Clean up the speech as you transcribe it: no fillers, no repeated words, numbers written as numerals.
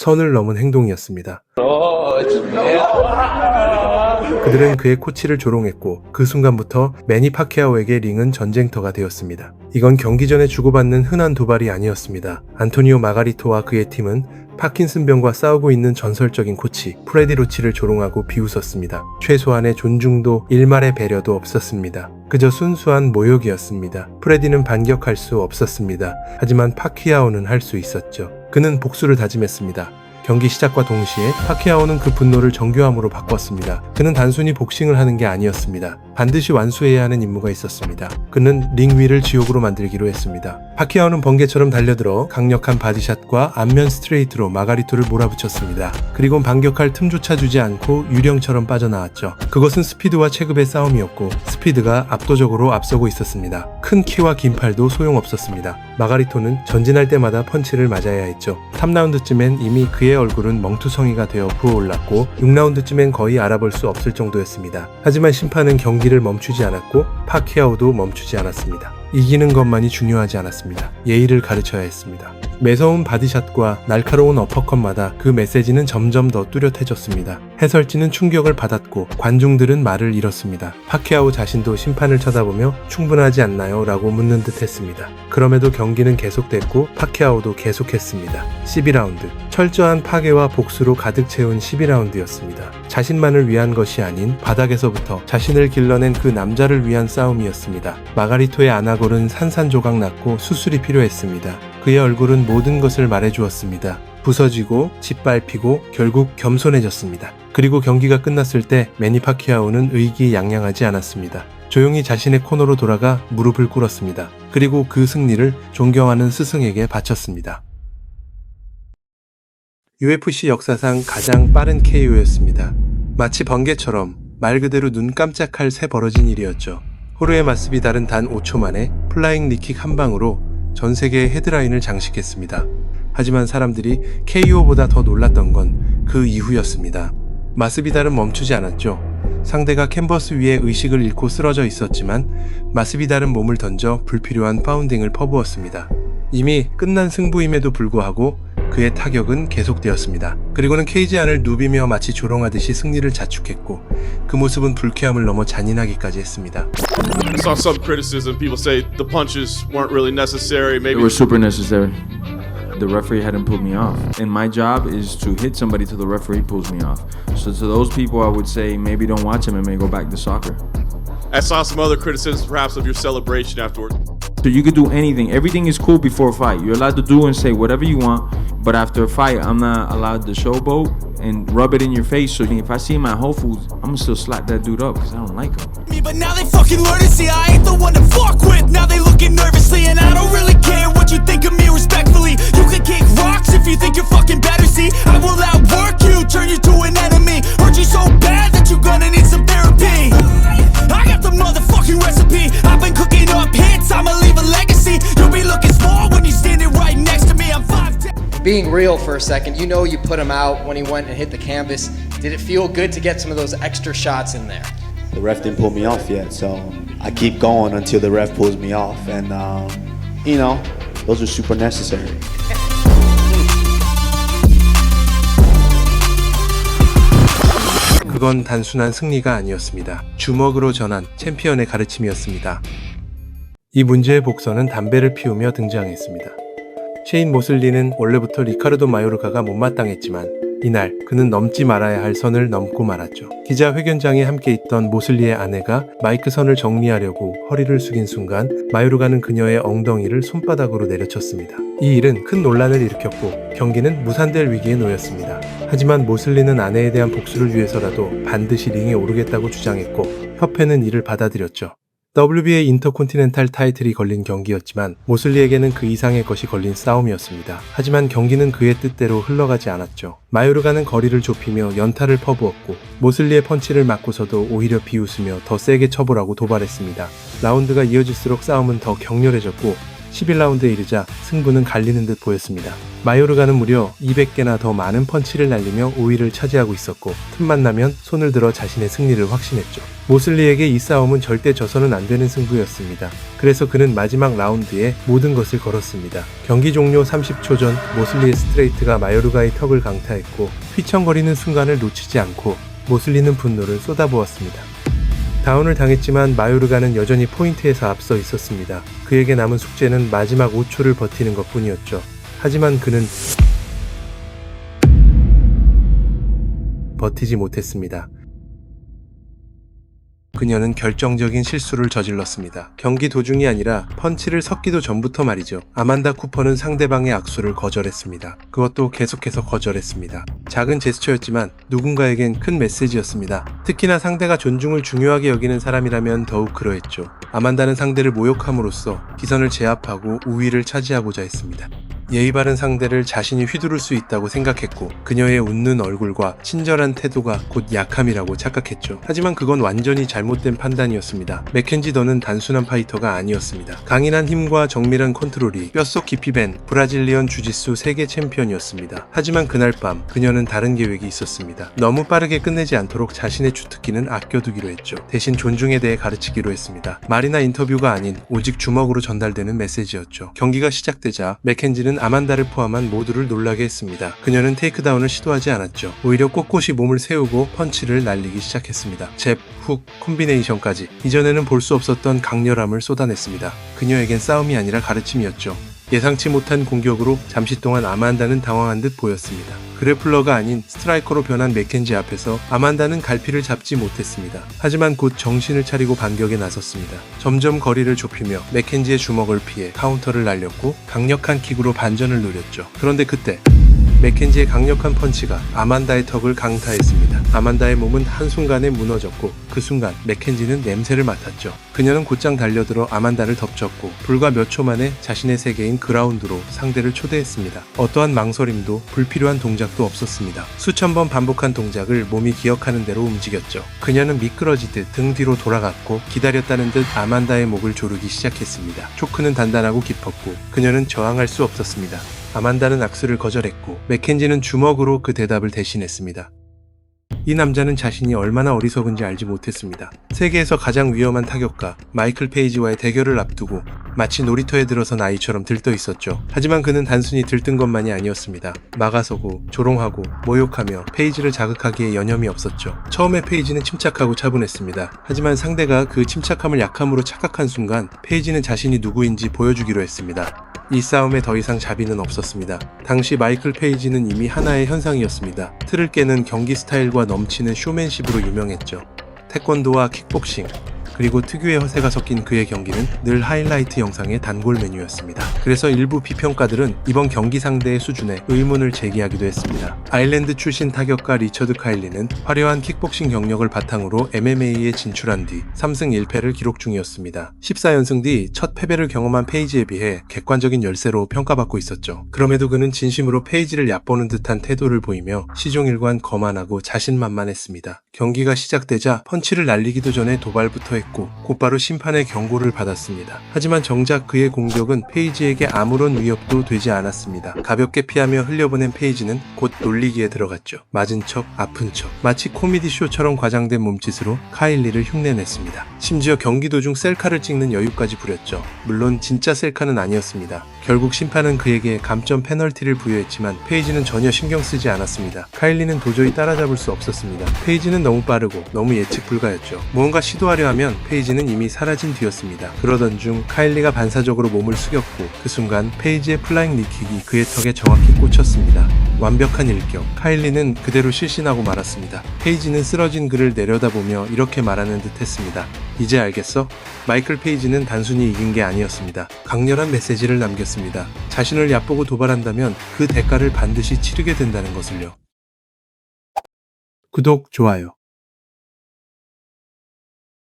선을 넘은 행동이었습니다. 그들은 그의 코치를 조롱했고 그 순간부터 매니 파키아오에게 링은 전쟁터가 되었습니다. 이건 경기 전에 주고받는 흔한 도발이 아니었습니다. 안토니오 마가리토와 그의 팀은 파킨슨병과 싸우고 있는 전설적인 코치 프레디 로치를 조롱하고 비웃었습니다. 최소한의 존중도 일말의 배려도 없었습니다. 그저 순수한 모욕이었습니다. 프레디는 반격할 수 없었습니다. 하지만 파키아오는 할 수 있었죠. 그는 복수를 다짐했습니다. 경기 시작과 동시에 파키아오는 그 분노를 정교함으로 바꿨습니다. 그는 단순히 복싱을 하는 게 아니었습니다. 반드시 완수해야 하는 임무가 있었습니다. 그는 링 위를 지옥으로 만들기로 했습니다. 파키아오는 번개처럼 달려들어 강력한 바디샷과 안면 스트레이트로 마가리토를 몰아붙였습니다. 그리고 반격할 틈조차 주지 않고 유령처럼 빠져나왔죠. 그것은 스피드와 체급의 싸움이었고 스피드가 압도적으로 앞서고 있었습니다. 큰 키와 긴 팔도 소용없었습니다. 마가리토는 전진할 때마다 펀치를 맞아야 했죠. 3라운드쯤엔 이미 그의 얼굴은 멍투성이가 되어 부어올랐고 6라운드쯤엔 거의 알아볼 수 없을 정도였습니다. 하지만 심판은 경기를 멈추지 않았고 파키아오도 멈추지 않았습니다. 이기는 것만이 중요하지 않았습니다. 예의를 가르쳐야 했습니다. 매서운 바디샷과 날카로운 어퍼컷마다 그 메시지는 점점 더 뚜렷해졌습니다. 해설진은 충격을 받았고 관중들은 말을 잃었습니다. 파키아오 자신도 심판을 쳐다보며 충분하지 않나요? 라고 묻는 듯 했습니다. 그럼에도 경기는 계속됐고 파키아오도 계속했습니다. 12라운드. 철저한 파괴와 복수로 가득 채운 12라운드였습니다. 자신만을 위한 것이 아닌 바닥에서부터 자신을 길러낸 그 남자를 위한 싸움이었습니다. 마가리토의 안아골은 산산조각 났고 수술이 필요했습니다. 그의 얼굴은 모든 것을 말해주었습니다. 부서지고 짓밟히고 결국 겸손해졌습니다. 그리고 경기가 끝났을 때 매니 파키아오는 의기양양하지 않았습니다. 조용히 자신의 코너로 돌아가 무릎을 꿇었습니다. 그리고 그 승리를 존경하는 스승에게 바쳤습니다. UFC 역사상 가장 빠른 KO였습니다. 마치 번개처럼 말 그대로 눈 깜짝할 새 벌어진 일이었죠. 호르헤 마스비달은 단 5초 만에 플라잉 니킥 한 방으로 전 세계의 헤드라인을 장식했습니다. 하지만 사람들이 KO보다 더 놀랐던 건 그 이후였습니다. 마스비달은 멈추지 않았죠. 상대가 캔버스 위에 의식을 잃고 쓰러져 있었지만 마스비달은 몸을 던져 불필요한 파운딩을 퍼부었습니다. 이미 끝난 승부임에도 불구하고 그의 타격은 계속되었습니다. 그리고는 케이지 안을 누비며 마치 조롱하듯이 승리를 자축했고 그 모습은 불쾌함을 넘어 잔인하기까지 했습니다. I saw some criticism. People say the punches weren't really necessary. Maybe They were super necessary. The referee hadn't pulled me off. And my job is to hit somebody till the referee pulls me off. So to those people, I would say maybe don't watch MMA, go back to soccer. I saw some other criticisms, perhaps, of your celebration afterwards. So you could do anything. Everything is cool before a fight. You're allowed to do and say whatever you want. But after a fight, I'm not allowed to showboat and rub it in your face. So if I see him at Whole Foods, I'm gonna still slap that dude up because I don't like him. But now they fucking learn to see I ain't the one to fuck with. Now they looking nervously and I don't really care what you think of me respectfully. You can kick rocks if you think you're fucking better. See, I will outwork you, turn you to an enemy. Hurt you so bad that you're gonna need some therapy. I got the motherfucking recipe. I've been cooking up hits, I'ma leave a legacy. You'll be looking small when you're standing right next to me. I'm 5'10". Being real for a second, you know you put him out when he went and hit the canvas. Did it feel good to get some of those extra shots in there? The ref didn't pull me off yet, so I keep going until the ref pulls me off. And, you know, those are super necessary. 그건 단순한 승리가 아니었습니다. 주먹으로 전한 챔피언의 가르침이었습니다. 이 문제의 복선은 담배를 피우며 등장했습니다. 셰인 모슬리는 원래부터 리카르도 마요르카가 못마땅했지만 이날 그는 넘지 말아야 할 선을 넘고 말았죠. 기자회견장에 함께 있던 모슬리의 아내가 마이크 선을 정리하려고 허리를 숙인 순간 마요르카는 그녀의 엉덩이를 손바닥으로 내려쳤습니다. 이 일은 큰 논란을 일으켰고 경기는 무산될 위기에 놓였습니다. 하지만 모슬리는 아내에 대한 복수를 위해서라도 반드시 링에 오르겠다고 주장했고 협회는 이를 받아들였죠. WBA 인터콘티넨탈 타이틀이 걸린 경기였지만 모슬리에게는 그 이상의 것이 걸린 싸움이었습니다. 하지만 경기는 그의 뜻대로 흘러가지 않았죠. 마요르가는 거리를 좁히며 연타를 퍼부었고 모슬리의 펀치를 맞고서도 오히려 비웃으며 더 세게 쳐보라고 도발했습니다. 라운드가 이어질수록 싸움은 더 격렬해졌고 11라운드에 이르자 승부는 갈리는 듯 보였습니다. 마요르가는 무려 200개나 더 많은 펀치를 날리며 5위를 차지하고 있었고 틈만 나면 손을 들어 자신의 승리를 확신했죠. 모슬리에게 이 싸움은 절대 져서는 안 되는 승부였습니다. 그래서 그는 마지막 라운드에 모든 것을 걸었습니다. 경기 종료 30초 전 모슬리의 스트레이트가 마요르가의 턱을 강타했고 휘청거리는 순간을 놓치지 않고 모슬리는 분노를 쏟아부었습니다. 다운을 당했지만 마요르가는 여전히 포인트에서 앞서 있었습니다. 그에게 남은 숙제는 마지막 5초를 버티는 것뿐이었죠. 하지만 그는 버티지 못했습니다. 그녀는 결정적인 실수를 저질렀습니다. 경기 도중이 아니라 펀치를 섞기도 전부터 말이죠. 아만다 쿠퍼는 상대방의 악수를 거절했습니다. 그것도 계속해서 거절했습니다. 작은 제스처였지만 누군가에겐 큰 메시지였습니다. 특히나 상대가 존중을 중요하게 여기는 사람이라면 더욱 그러했죠. 아만다는 상대를 모욕함으로써 기선을 제압하고 우위를 차지하고자 했습니다. 예의 바른 상대를 자신이 휘두를 수 있다고 생각했고 그녀의 웃는 얼굴과 친절한 태도가 곧 약함이라고 착각했죠. 하지만 그건 완전히 잘못된 판단이었습니다. 맥켄지 더는 단순한 파이터가 아니었습니다. 강인한 힘과 정밀한 컨트롤이 뼛속 깊이 밴 브라질리언 주짓수 세계 챔피언이었습니다. 하지만 그날 밤 그녀는 다른 계획이 있었습니다. 너무 빠르게 끝내지 않도록 자신의 주특기는 아껴두기로 했죠. 대신 존중에 대해 가르치기로 했습니다. 말이나 인터뷰가 아닌 오직 주먹으로 전달되는 메시지였죠. 경기가 시작되자 맥켄지는 아만다를 포함한 모두를 놀라게 했습니다. 그녀는 테이크다운을 시도하지 않았죠. 오히려 꼿꼿이 몸을 세우고 펀치를 날리기 시작했습니다. 잽, 훅, 콤비네이션까지 이전에는 볼 수 없었던 강렬함을 쏟아냈습니다. 그녀에겐 싸움이 아니라 가르침이었죠. 예상치 못한 공격으로 잠시 동안 아만다는 당황한 듯 보였습니다. 그래플러가 아닌 스트라이커로 변한 맥켄지 앞에서 아만다는 갈피를 잡지 못했습니다. 하지만 곧 정신을 차리고 반격에 나섰습니다. 점점 거리를 좁히며 맥켄지의 주먹을 피해 카운터를 날렸고 강력한 킥으로 반전을 노렸죠. 그런데 그때 맥켄지의 강력한 펀치가 아만다의 턱을 강타했습니다. 아만다의 몸은 한순간에 무너졌고 그 순간 맥켄지는 냄새를 맡았죠. 그녀는 곧장 달려들어 아만다를 덮쳤고 불과 몇 초 만에 자신의 세계인 그라운드로 상대를 초대했습니다. 어떠한 망설임도 불필요한 동작도 없었습니다. 수천 번 반복한 동작을 몸이 기억하는 대로 움직였죠. 그녀는 미끄러지듯 등 뒤로 돌아갔고 기다렸다는 듯 아만다의 목을 조르기 시작했습니다. 초크는 단단하고 깊었고 그녀는 저항할 수 없었습니다. 아만다는 악수를 거절했고 맥켄지는 주먹으로 그 대답을 대신했습니다. 이 남자는 자신이 얼마나 어리석은지 알지 못했습니다. 세계에서 가장 위험한 타격가 마이클 페이지와의 대결을 앞두고 마치 놀이터에 들어선 아이처럼 들떠 있었죠. 하지만 그는 단순히 들뜬 것만이 아니었습니다. 막아서고 조롱하고 모욕하며 페이지를 자극하기에 여념이 없었죠. 처음에 페이지는 침착하고 차분했습니다. 하지만 상대가 그 침착함을 약함으로 착각한 순간 페이지는 자신이 누구인지 보여주기로 했습니다. 이 싸움에 더 이상 자비는 없었습니다. 당시 마이클 페이지는 이미 하나의 현상이었습니다. 틀을 깨는 경기 스타일과 넘치는 쇼맨십으로 유명했죠. 태권도와 킥복싱, 그리고 특유의 허세가 섞인 그의 경기는 늘 하이라이트 영상의 단골 메뉴였습니다. 그래서 일부 비평가들은 이번 경기 상대의 수준에 의문을 제기하기도 했습니다. 아일랜드 출신 타격가 리처드 카일리는 화려한 킥복싱 경력을 바탕으로 MMA에 진출한 뒤 3승 1패를 기록 중이었습니다. 14연승 뒤 첫 패배를 경험한 페이지에 비해 객관적인 열세로 평가받고 있었죠. 그럼에도 그는 진심으로 페이지를 얕보는 듯한 태도를 보이며 시종일관 거만하고 자신만만했습니다. 경기가 시작되자 펀치를 날리기도 전에 도발부터 했고 곧바로 심판의 경고를 받았습니다. 하지만 정작 그의 공격은 페이지에게 아무런 위협도 되지 않았습니다. 가볍게 피하며 흘려보낸 페이지는 곧 놀리기에 들어갔죠. 맞은 척, 아픈 척, 마치 코미디 쇼처럼 과장된 몸짓으로 카일리를 흉내냈습니다. 심지어 경기 도중 셀카를 찍는 여유까지 부렸죠. 물론 진짜 셀카는 아니었습니다. 결국 심판은 그에게 감점 페널티를 부여했지만 페이지는 전혀 신경 쓰지 않았습니다. 카일리는 도저히 따라잡을 수 없었습니다. 페이지는 너무 빠르고 너무 예측 불가였죠. 무언가 시도하려 하면 페이지는 이미 사라진 뒤였습니다. 그러던 중 카일리가 반사적으로 몸을 숙였고 그 순간 페이지의 플라잉 니킥이 그의 턱에 정확히 꽂혔습니다. 완벽한 일격. 카일리는 그대로 실신하고 말았습니다. 페이지는 쓰러진 그를 내려다보며 이렇게 말하는 듯 했습니다. 이제 알겠어? 마이클 페이지는 단순히 이긴 게 아니었습니다. 강렬한 메시지를 남겼습니다. 자신을 얕보고 도발한다면 그 대가를 반드시 치르게 된다는 것을요. 구독, 좋아요.